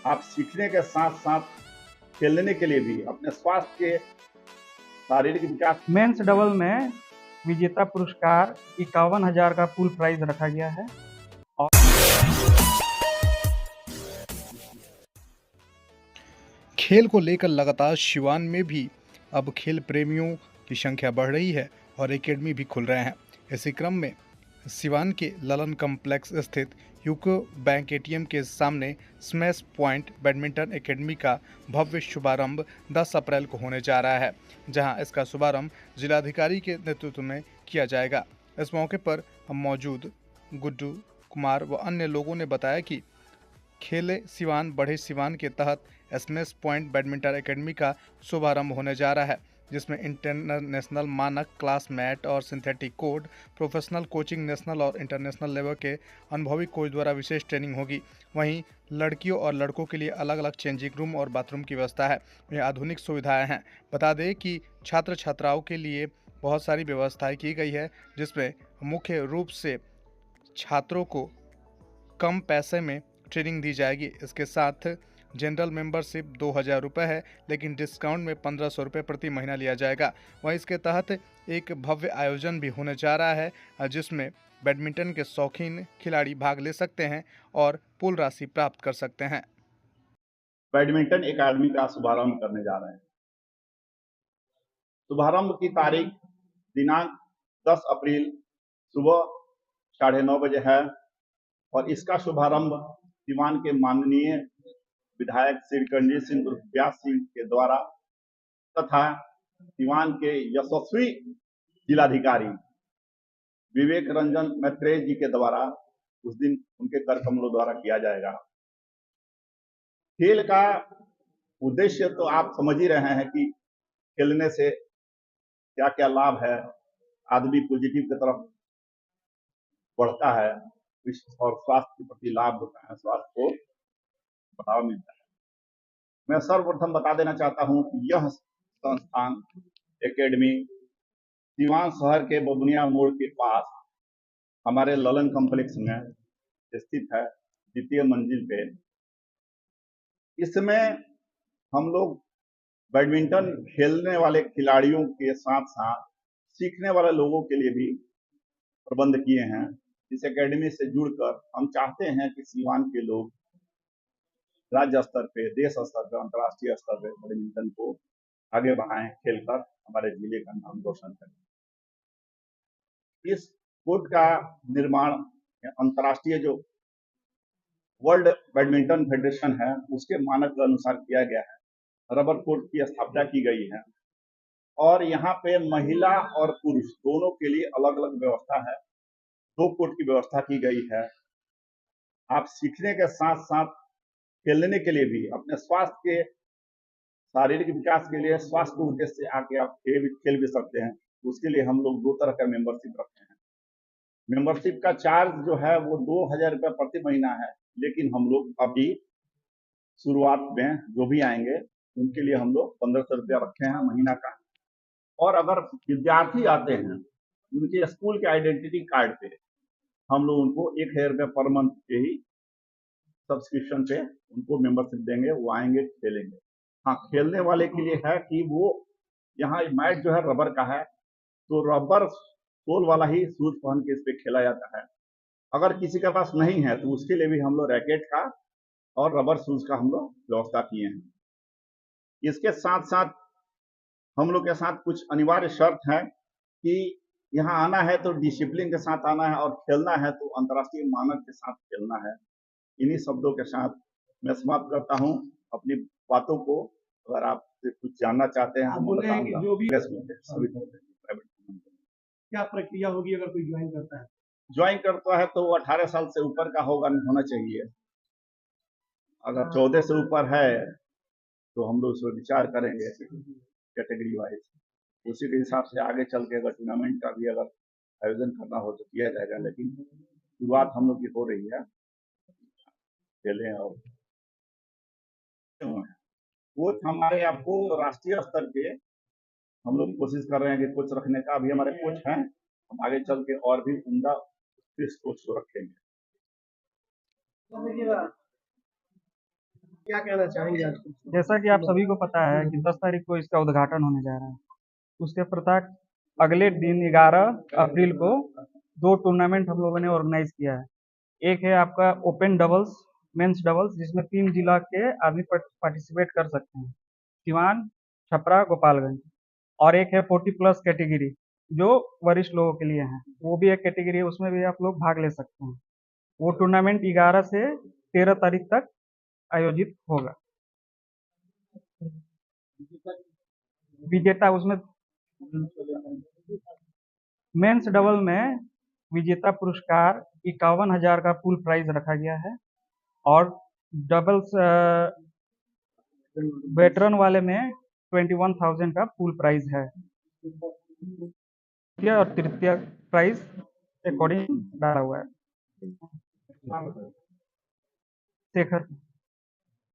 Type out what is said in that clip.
आप सीखने के साथ साथ खेलने के लिए भी अपने स्वास्थ्य के शारीरिक विकास। मेंस डबल में विजेता पुरस्कार 51,000 का पूल प्राइज रखा गया है। खेल को लेकर लगातार सिवान में भी अब खेल प्रेमियों की संख्या बढ़ रही है और एकेडमी भी खुल रहे हैं। इसी क्रम में सिवान के ललन कॉम्प्लेक्स स्थित यूको बैंक एटीएम के सामने स्मैश पॉइंट बैडमिंटन एकेडमी का भव्य शुभारंभ 10 अप्रैल को होने जा रहा है, जहां इसका शुभारंभ जिलाधिकारी के नेतृत्व में किया जाएगा। इस मौके पर मौजूद गुड्डू कुमार व अन्य लोगों ने बताया कि खेले सिवान बढ़े सिवान के तहत स्मैश पॉइंट बैडमिंटन एकेडमी का शुभारंभ होने जा रहा है, जिसमें इंटरनेशनल मानक क्लास मैट और synthetic code, professional coaching, national और इंटरनेशनल लेवल के अनुभवी कोच द्वारा विशेष ट्रेनिंग होगी। वहीं लड़कियों और लड़कों के लिए अलग अलग चेंजिंग रूम और बाथरूम की व्यवस्था है। ये आधुनिक सुविधाएं हैं। बता दें कि छात्र छात्राओं के लिए बहुत सारी व्यवस्थाएं की गई है, जिसमें मुख्य रूप से छात्रों को कम पैसे में ट्रेनिंग दी जाएगी। इसके साथ जनरल मेंबरशिप 2,000 रुपये है, लेकिन डिस्काउंट में 1,500 रुपये प्रति महीना लिया जाएगा। वहीं इसके तहत एक भव्य आयोजन भी होने जा रहा है, जिसमें बैडमिंटन के शौकीन खिलाड़ी भाग ले सकते हैं और पूल राशि प्राप्त कर सकते हैं। बैडमिंटन एकेडमी का शुभारंभ करने जा रहे हैं। शुभारंभ की तारीख दिनांक 10 अप्रैल सुबह 9:30 बजे है और इसका शुभारंभ सिवान के माननीय विधायक श्री रणजीत सिंह उर्फ व्यास सिंह के द्वारा तथा सिवान के यशस्वी जिलाधिकारी विवेक रंजन मैत्रेय जी के द्वारा उस दिन उनके कर कमलों द्वारा किया जाएगा। खेल का उद्देश्य तो आप समझ ही रहे हैं कि खेलने से क्या क्या लाभ है। आदमी पॉजिटिव की तरफ बढ़ता है और स्वास्थ्य के प्रति लाभ होता है, स्वास्थ्य को बढ़ावा मिलता है। मैं सर्वप्रथम बता देना चाहता हूं कि यह संस्थान एकेडमी सिवान शहर के बबुनिया मोड़ के पास हमारे ललन कॉम्प्लेक्स में स्थित है, द्वितीय मंजिल पे। इसमें हम लोग बैडमिंटन खेलने वाले खिलाड़ियों के साथ साथ सीखने वाले लोगों के लिए भी प्रबंध किए हैं। इस एकेडमी से जुड़कर हम चाहते हैं कि सिवान के लोग राज्य स्तर पे, देश स्तर पे, अंतर्राष्ट्रीय स्तर पे बैडमिंटन को आगे बढ़ाएं, खेलकर हमारे जिले का नाम रोशन करें। इस कोर्ट का निर्माण अंतर्राष्ट्रीय जो वर्ल्ड बैडमिंटन फेडरेशन है उसके मानक के अनुसार किया गया है। रबर कोर्ट की स्थापना की गई है और यहाँ पे महिला और पुरुष दोनों के लिए अलग अलग व्यवस्था है। 2 कोर्ट की व्यवस्था की गई है। आप सीखने के साथ साथ खेलने के लिए भी अपने स्वास्थ्य के शारीरिक विकास के लिए स्वास्थ्य के उद्देश्य से आके आप खेल भी सकते हैं। उसके लिए हम लोग 2 तरह का मेंबरशिप रखते हैं। मेंबरशिप का चार्ज जो है वो 2,000 रुपये प्रति महीना है, लेकिन हम लोग अभी शुरुआत में जो भी आएंगे उनके लिए हम लोग 1,500 रुपया रखे हैं महीना का। और अगर विद्यार्थी आते हैं उनके स्कूल के आइडेंटिटी कार्ड पे हम लोग उनको 1,000 रुपये पर मंथ के ही सब्सक्रिप्शन पे उनको मेंबरशिप देंगे, वो आएंगे खेलेंगे। हाँ, खेलने वाले के लिए है कि वो यहाँ मैट जो है रबर का है, तो रबर सोल वाला ही शूज पहन के इस पे खेला जाता है। अगर किसी के पास नहीं है तो उसके लिए भी हम लोग रैकेट का और रबर शूज का हम लोग व्यवस्था किए हैं। इसके साथ साथ हम लोग के साथ कुछ अनिवार्य शर्त है कि यहाँ आना है तो डिसिप्लिन के साथ आना है और खेलना है तो अंतर्राष्ट्रीय मानक के साथ खेलना है। इन्हीं शब्दों के साथ मैं समाप्त करता हूँ अपनी बातों को। अगर आप कुछ जानना चाहते हैं तो मैं बताऊंगा। जो भी प्राइवेट क्या प्रक्रिया होगी अगर कोई ज्वाइन करता है? ज्वाइन करता है तो 18 साल से ऊपर का होना चाहिए। अगर 14 से ऊपर है तो हम लोग उस पर विचार करेंगे कैटेगरी वाइज। उसी के हिसाब से आगे चल के अगर टूर्नामेंट का भी अगर आयोजन करना हो तो किया जाएगा, लेकिन शुरुआत हम लोग की हो रही है। खेलें और कोच हमारे आपको राष्ट्रीय स्तर पे हम लोग कोशिश कर रहे हैं कि कोच रखने का। अभी हमारे कोच हैं, हम आगे चल के और भी उमदा कोच को रखेंगे। क्या कहना चाहेंगे आज के? जैसा कि आप सभी को पता है कि 10 तारीख को इसका उद्घाटन होने जा रहा है। उसके पश्चात अगले दिन 11 अप्रैल को 2 टूर्नामेंट हम लोगों ने ऑर्गेनाइज किया है। एक है आपका ओपन डबल्स, मेंस डबल्स, जिसमें 3 जिला के आदमी पार्टिसिपेट कर सकते हैं, सिवान, छपरा, गोपालगंज। और एक है 40 प्लस कैटेगरी, जो वरिष्ठ लोगों के लिए है। वो भी एक कैटेगरी है, उसमें भी आप लोग भाग ले सकते हैं। वो टूर्नामेंट 11 से 13 तारीख तक आयोजित होगा। विजेता उसमें मेंस डबल में विजेता पुरस्कार 51,000 का पूल प्राइज रखा गया है और डबल्स वेटरन वाले में 21,000 का पूल प्राइज है। द्वितीय और तृतीय प्राइज अकॉर्डिंग डाला हुआ है। शेखर